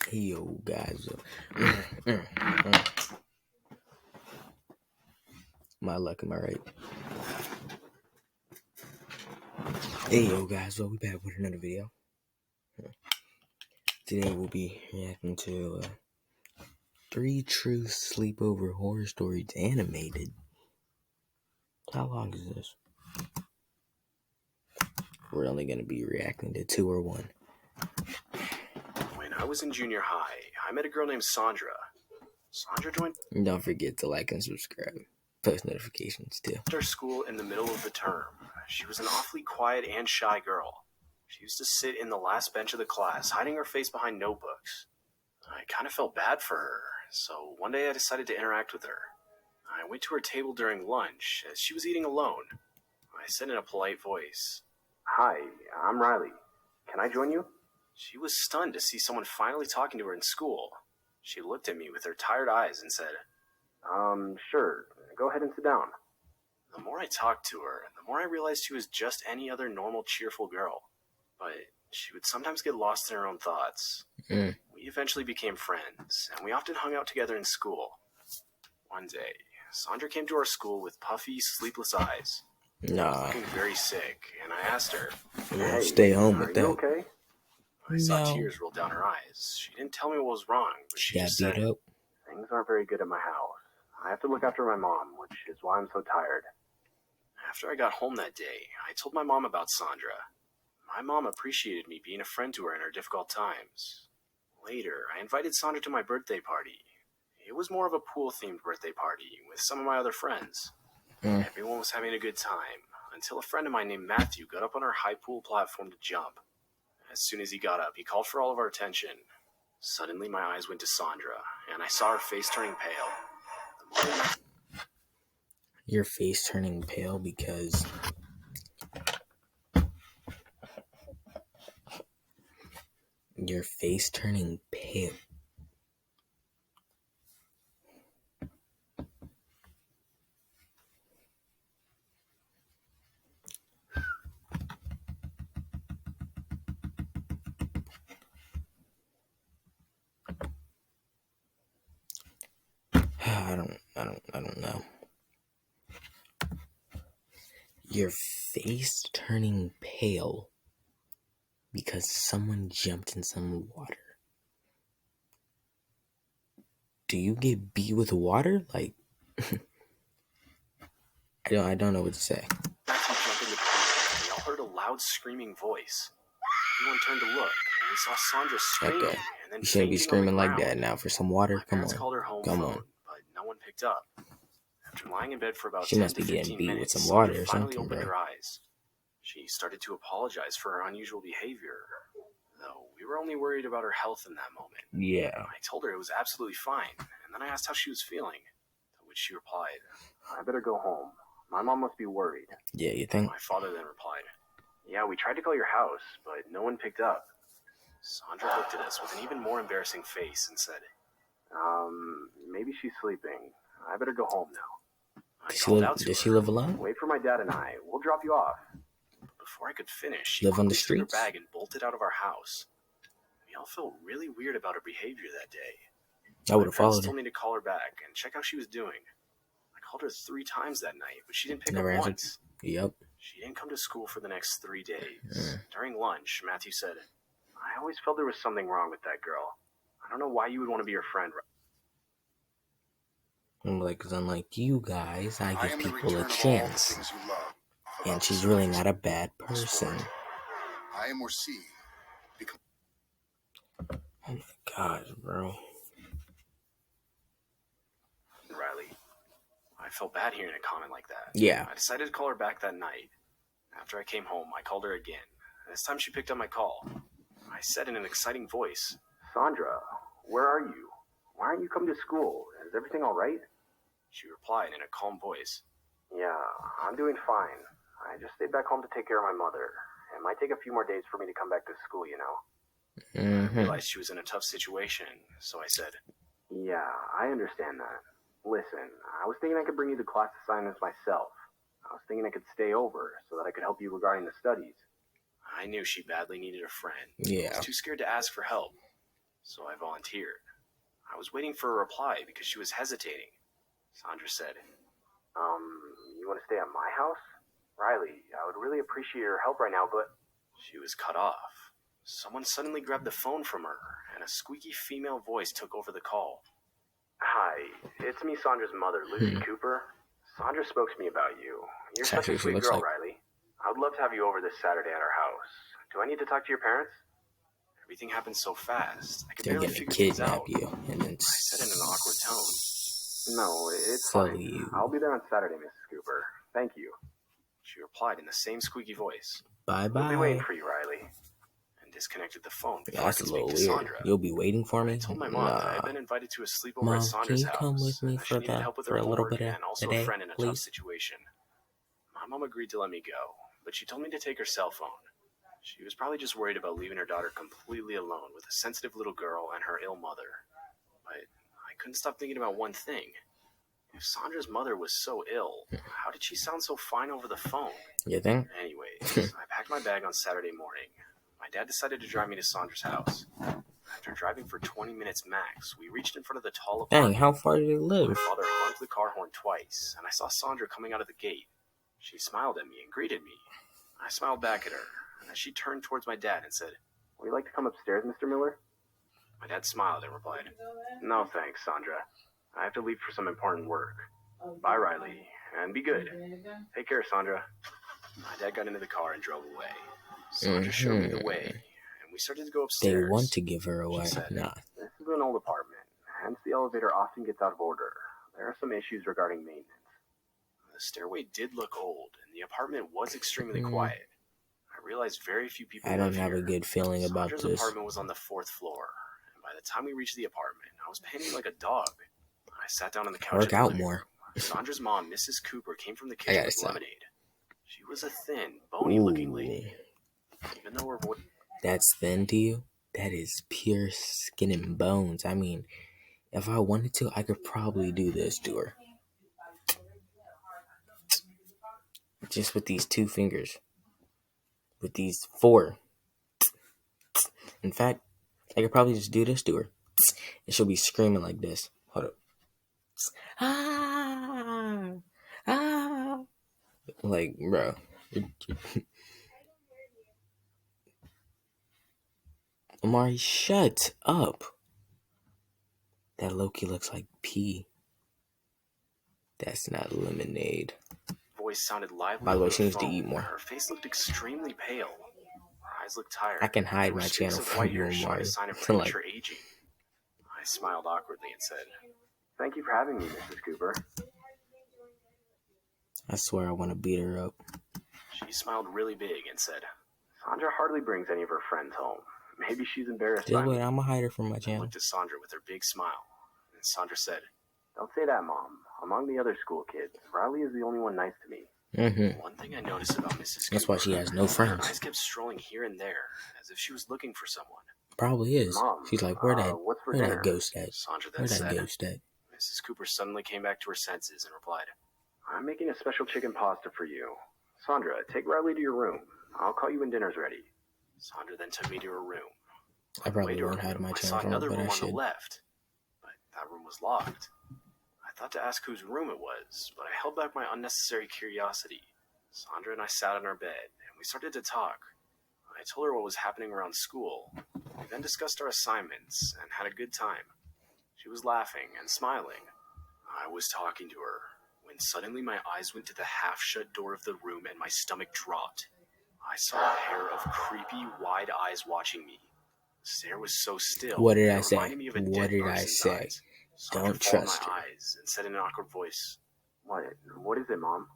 Hey yo guys, my luck, am I right? Hey yo guys, we back with another video. Today we'll be reacting to 3 True Sleepover Horror Stories animated. How long is this? We're only going to be reacting to 2 or 1. When I was in junior high, I met a girl named Sandra. Sandra joined Don't forget to like and subscribe. Post notifications too. our school in the middle of the term. She was an awfully quiet and shy girl. She used to sit in the last bench of the class, hiding her face behind notebooks. I kind of felt bad for her, so one day I decided to interact with her. I went to her table during lunch, as she was eating alone. I said in a polite voice, "Hi, I'm Riley. Can I join you?" She was stunned to see someone finally talking to her in school. She looked at me with her tired eyes and said, Sure, go ahead and sit down." The more I talked to her, the more I realized she was just any other normal, cheerful girl. But she would sometimes get lost in her own thoughts. We eventually became friends, and we often hung out together in school. One day, Sandra came to our school with puffy, sleepless eyes. Looking very sick, and I asked her, "Hey, stay home with that." Are you okay? I saw tears roll down her eyes. She didn't tell me what was wrong, but she got just beat said, up. "Things aren't very good at my house. I have to look after my mom, which is why I'm so tired." After I got home that day, I told my mom about Sandra. My mom appreciated me being a friend to her in her difficult times. Later, I invited Sandra to my birthday party. It was more of a pool-themed birthday party with some of my other friends. Everyone was having a good time, until a friend of mine named Matthew got up on our high pool platform to jump. As soon as he got up, he called for all of our attention. Suddenly, my eyes went to Sandra, and I saw her face turning pale. Your face turning pale because your face turning pale. I don't know. Your face turning pale because someone jumped in some water. Do you get beat with water? Like, I don't know what to say. Matthew jumped in the pool. We all heard a loud screaming voice. Everyone turned to look, and we saw Sandra screaming, Okay. and then You shouldn't be fainting on the screaming like ground. that now for some water. My Come parents on. called her home Come phone, on. but no one picked up. After lying in bed for about She 10 must to be getting 15 beat with minutes, some water Sandra or finally something, opened bro. her eyes. She started to apologize for her unusual behavior, though we were only worried about her health in that moment. Yeah. I told her it was absolutely fine, and then I asked how she was feeling, to which she replied, "I better go home. My mom must be worried." Yeah, you think? My father then replied, "Yeah, we tried to call your house, but no one picked up." Sandra looked at us with an even more embarrassing face and said, maybe she's sleeping. I better go home now." I called out to her, Does she live alone? "Wait for my dad and I. We'll drop you off." Before I could finish, she Live on the quickly took her streets? bag and bolted out of our house. We all felt really weird about her behavior that day. I would have My parents followed her. told me to call her back and check how she was doing. I called her 3 times that night, but she didn't pick Never up answered. once. Yep. She didn't come to school for the next 3 days. During lunch, Matthew said, "I always felt there was something wrong with that girl. I don't know why you would want to be her friend." I'm like, because unlike you guys, I give people a chance. And she's really not a bad person. I am received. Oh my gosh, bro. Riley. I felt bad hearing a comment like that. Yeah. I decided to call her back that night. After I came home, I called her again. This time she picked up my call. I said in an exciting voice, "Sandra, where are you? Why aren't you coming to school? Is everything all right?" She replied in a calm voice, "Yeah, I'm doing fine. I just stayed back home to take care of my mother. It might take a few more days for me to come back to school, you know." I realized she was in a tough situation, so I said, "Yeah, I understand that. Listen, I was thinking I could bring you the class assignments myself. I was thinking I could stay over so that I could help you regarding the studies." I knew she badly needed a friend. Yeah. I was too scared to ask for help. so I volunteered. I was waiting for a reply because she was hesitating. Sandra said, you want to stay at my house? Riley, I would really appreciate your help right now, but... She was cut off. Someone suddenly grabbed the phone from her, and a squeaky female voice took over the call. Hi, it's me, Sandra's mother, Lucy Cooper. Sandra spoke to me about you. You're such a sweet girl, Riley. I would love to have you over this Saturday at our house. Do I need to talk to your parents? Everything happened so fast. I could barely figure things out. You, and then I said in an awkward tone, No, it's sell fine. you. I'll be there on Saturday, Mrs. Cooper. Thank you. She replied in the same squeaky voice. Bye-bye. We'll be waiting for you, Riley. And disconnected the phone before I could speak to weird. Sandra. You'll be waiting for me? I told my mom that I had been invited to a sleepover Mom, at Sandra's house. Come with me and she needed help with her a little homework bit and also today, a friend in a please? tough situation. My mom agreed to let me go, but she told me to take her cell phone. She was probably just worried about leaving her daughter completely alone with a sensitive little girl and her ill mother. But I couldn't stop thinking about one thing. If Sandra's mother was so ill, how did she sound so fine over the phone? You think? Anyways, I packed my bag on Saturday morning. My dad decided to drive me to Sandra's house. After driving for 20 minutes max, we reached in front of the tall apartment. Dang, how far did it live? My father honked the car horn twice, and I saw Sandra coming out of the gate. She smiled at me and greeted me. I smiled back at her, and then she turned towards my dad and said, Would you like to come upstairs, Mr. Miller? My dad smiled and replied, No thanks, Sandra. I have to leave for some important work. Bye, Riley, and be good. Take care, Sandra. My dad got into the car and drove away. Sandra showed me the way, and we started to go upstairs. They want to give her away. She said, Nah. This is an old apartment, hence the elevator often gets out of order. There are some issues regarding maintenance. The stairway did look old, and the apartment was extremely quiet. I realized very few people I don't live have here. a good feeling about Sandra's this. apartment was on the 4th floor, and by the time we reached the apartment, I was panting like a dog. I sat down on the couch. Work out more. Sandra's mom, Mrs. Cooper, came from the kitchen with lemonade. She was a thin, bony looking lady. Even though her voice... That's thin to you? That is pure skin and bones. I mean, if I wanted to, I could probably do this to her. Just with these 2 fingers. With these 4. In fact, I could probably just do this to her. And she'll be screaming like this. Hold up. Ah! Ah! Like, bro. Amari, shut up. That Loki looks like pee. That's not lemonade. Voice sounded lively. By the way, she needs to eat more. Her face looked extremely pale. Her eyes looked tired. I can hide my channel from you, Amari. A sign of premature aging. I smiled awkwardly and said, Thank you for having me, Mrs. Cooper. I swear I want to beat her up. She smiled really big and said, Sandra hardly brings any of her friends home. Maybe she's embarrassed by me. I'm going to hide her from my channel. I looked at Sandra with her big smile. And Sandra said, Don't say that, Mom. Among the other school kids, Riley is the only one nice to me. One thing I noticed about Mrs. Cooper, that's why she has no friends. Her eyes kept strolling here and there, as if she was looking for someone. Probably is. Mom, she's like, where that ghost at? Sandra then said, Mrs. Cooper suddenly came back to her senses and replied, I'm making a special chicken pasta for you. Sandra, take Riley to your room. I'll call you when dinner's ready. Sandra then took me to her room. I probably won't hide my channel, I saw another but room I on should. the left, but that room was locked. I thought to ask whose room it was, but I held back my unnecessary curiosity. Sandra and I sat on our bed, and we started to talk. I told her what was happening around school. We then discussed our assignments and had a good time. She was laughing and smiling. I was talking to her when suddenly my eyes went to the half-shut door of the room and my stomach dropped. I saw a pair of creepy, wide eyes watching me. The stare was so still. What did I say? What did I say? Don't trust her. Eyes and said in an awkward voice, What is it, Mom?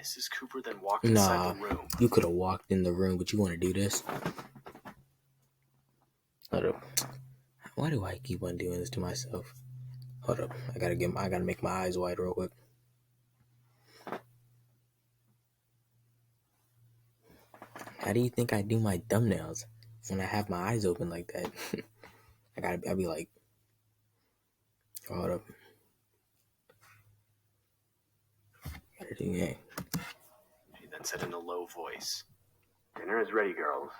Mrs. Cooper then walked inside the room. You could have walked in the room, but you want to do this? Hold up. Why do I keep on doing this to myself? Hold up. I gotta make my eyes wide real quick. How do you think I do my thumbnails when I have my eyes open like that? I'd be like, hold up. Gotta do that. She then said in a low voice, Dinner is ready, girls.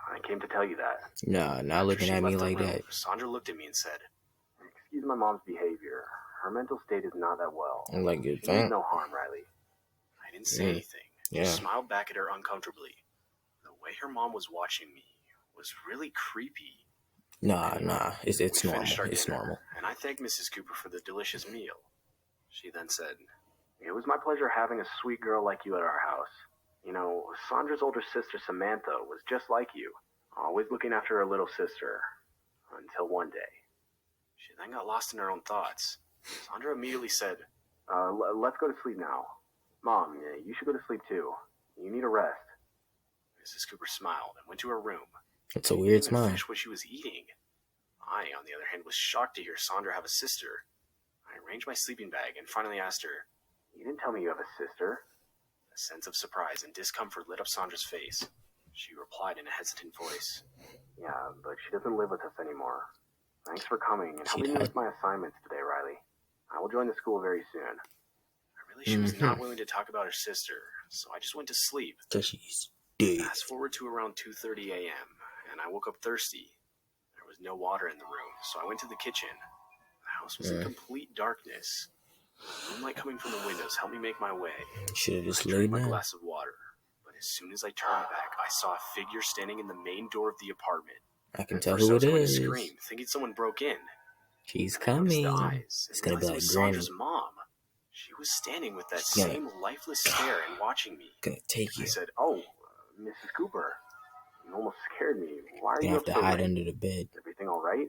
I came to tell you that. Nah, not After looking she at me left the like room, that. Sandra looked at me and said, "Excuse my mom's behavior. Her mental state is not that well. I'm like, you She means think? no harm, Riley." I didn't say anything. Yeah. Just smiled back at her uncomfortably. The way her mom was watching me was really creepy. Nah, it's We normal. finished our It's dinner, normal. and I thanked Mrs. Cooper for the delicious meal. She then said, "It was my pleasure having a sweet girl like you at our house. You know, Sandra's older sister Samantha was just like you, always looking after her little sister, until one day." She then got lost in her own thoughts. Sandra immediately said, "Let's go to sleep now. Mom, you should go to sleep too. You need a rest." Mrs. Cooper smiled and went to her room. It's a She weird didn't even smile. finish what she was eating. I, on the other hand, was shocked to hear Sandra have a sister. I arranged my sleeping bag and finally asked her, "You didn't tell me you have a sister?" A sense of surprise and discomfort lit up Sandra's face. She replied in a hesitant voice, "Yeah, but she doesn't live with us anymore. Thanks for coming and helping me with my assignments today, Riley. I will join the school very soon." She was not willing to talk about her sister, so I just went to sleep. So she's dead. Fast forward to around 2:30 a.m., and I woke up thirsty. There was no water in the room, so I went to the kitchen. The house was in complete darkness. Moonlight coming from the windows helped me make my way. Should have just I laid drank my down. glass of water, but as soon as I turned back, I saw a figure standing in the main door of the apartment. I can At tell first, who I was it going to is. scream, thinking someone broke in. She's I noticed coming. the eyes It's and gonna be realized it like was Granny. Sandra's mom. She was standing with that She's gonna- same lifeless stare and watching me. Gonna take I you. said, "Oh, Mrs. Cooper, you almost scared me. Why are You you have up to so hide late? under the bed. Is everything all right?"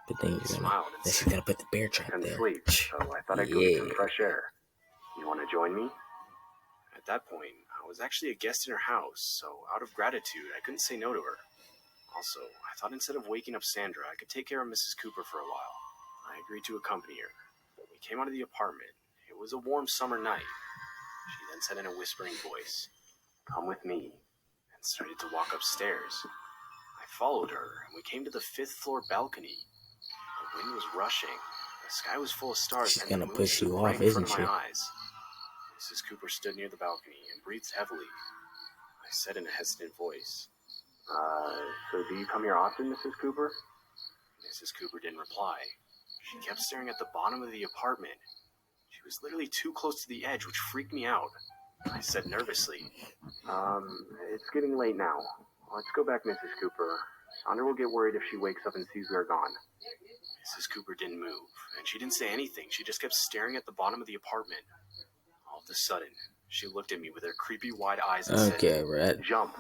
But then She smiled and she's said, gonna put the bear "I trap couldn't there. sleep, so I thought I'd go get some fresh air. You want to join me?" At that point, I was actually a guest in her house, so out of gratitude, I couldn't say no to her. Also, I thought instead of waking up Sandra, I could take care of Mrs. Cooper for a while. I agreed to accompany her. When we came out of the apartment, it was a warm summer night. She then said in a whispering voice, "Come with me," and started to walk upstairs. I followed her, and we came to the 5th floor balcony. The wind was rushing, the sky was full of stars, She's and the gonna moon push stood you right off, in front isn't of my she? eyes. Mrs. Cooper stood near the balcony and breathed heavily. I said in a hesitant voice, "So do you come here often, Mrs. Cooper?" Mrs. Cooper didn't reply. She kept staring at the bottom of the apartment. She was literally too close to the edge, which freaked me out. I said nervously, "It's getting late now. Let's go back, Mrs. Cooper. Sandra will get worried if she wakes up and sees we're gone." Mrs. Cooper didn't move, and she didn't say anything. She just kept staring at the bottom of the apartment. All of a sudden, she looked at me with her creepy wide eyes and Okay, said, right. "Jump."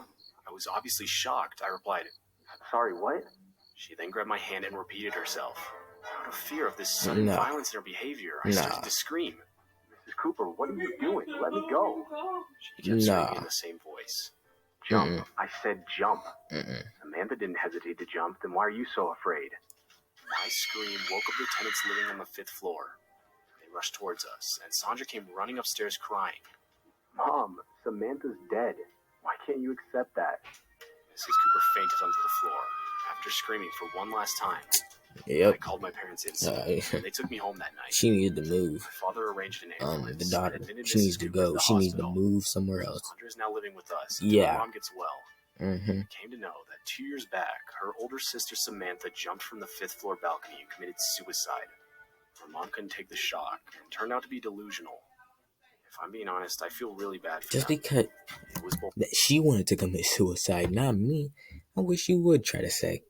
I was obviously shocked. I replied, "Sorry, what?" She then grabbed my hand and repeated herself. Out of fear of this sudden violence in her behavior, I started to scream, "Mrs. Cooper, what are you doing? Let me go." She kept screaming in the same voice, "Jump." I said jump. Samantha didn't hesitate to jump. Then why are you so afraid? My scream woke up the tenants living on the 5th floor. They rushed towards us, and Sandra came running upstairs crying, "Mom, Samantha's dead. Why can't you accept that?" Mrs. Cooper fainted onto the floor. After screaming for one last time, I called my parents inside, and they took me home that night. She needed to move. My father arranged an ambulance. The daughter. Admitted She needs Mrs. to Cooper go. the She needs to hospital. move somewhere else. Sandra is now living with us until my mom gets well. I came to know that 2 years back, her older sister Samantha jumped from the 5th floor balcony and committed suicide. Her mom couldn't take the shock and turned out to be delusional. If I'm being honest, I feel really bad for Just them. because It was both. she wanted to commit suicide, not me. I wish you would try to say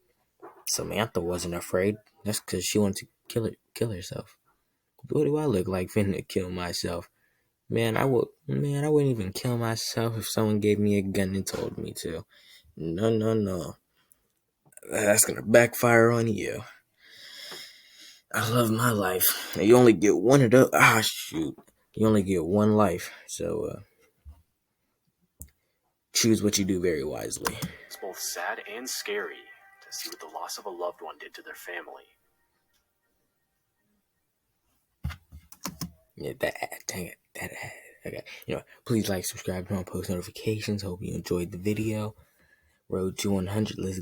Samantha wasn't afraid. That's because she wanted to kill herself. What do I look like finna kill myself? Man, I wouldn't even kill myself if someone gave me a gun and told me to. No. That's gonna backfire on you. I love my life. You only get one of those. Shoot. You only get one life. So, choose what you do very wisely. It's both sad and scary to see what the loss of a loved one did to their family. Yeah, dang it. Okay. Please like, subscribe, turn on post notifications. Hope you enjoyed the video. Road to 100. Let's